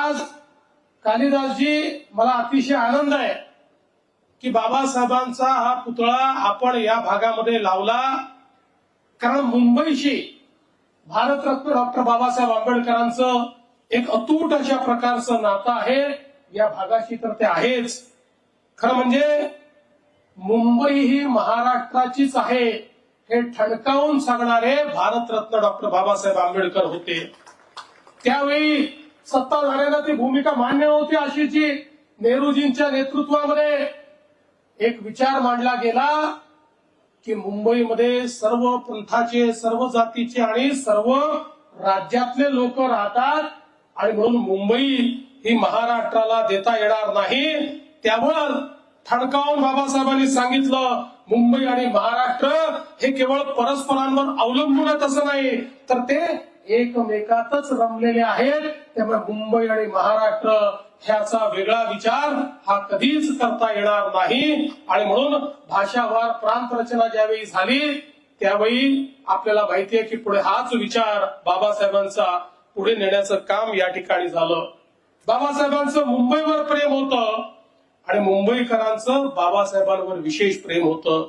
आज कालिदासजी, मला अतिशय आनंद आहे की बाबासाहेबांचा हा पुतळा आपण या भागामध्ये लावला, कारण मुंबईशी भारतरत्न डॉक्टर बाबासाहेब आंबेडकरांचं एक अतूट अशा प्रकारचं नातं आहे. या भागाशी तर ते आहेच. खरं म्हणजे मुंबई ही महाराष्ट्राचीच आहे हे ठणकावून सांगणारे भारतरत्न डॉक्टर बाबासाहेब आंबेडकर होते. त्यावेळी सत्ताधाऱ्यांना ती भूमिका मान्य होती अशीची. नेहरूजींच्या नेतृत्वामध्ये एक विचार मांडला गेला की मुंबईमध्ये सर्व पंथाचे, सर्व जातीचे आणि सर्व राज्यातले लोक राहतात आणि म्हणून मुंबई ही महाराष्ट्राला देता येणार नाही. त्यावर ठणकावून बाबासाहेबांनी सांगितलं, मुंबई आणि महाराष्ट्र हे केवळ परस्परांवर अवलंबून आहेत असं नाही, तर ते एकमेकातच रमलेले आहेत. त्यामुळे मुंबई आणि महाराष्ट्र ह्याचा वेगळा विचार हा कधीच करता येणार नाही. आणि म्हणून भाषावार प्रांत रचना ज्यावेळी झाली त्यावेळी आपल्याला माहितीये की पुढे हाच विचार बाबासाहेबांचा पुढे नेण्याचं काम या ठिकाणी झालं. बाबासाहेबांचं मुंबईवर प्रेम होतं आणि मुंबईकरांचं बाबासाहेबांवर विशेष प्रेम होतं.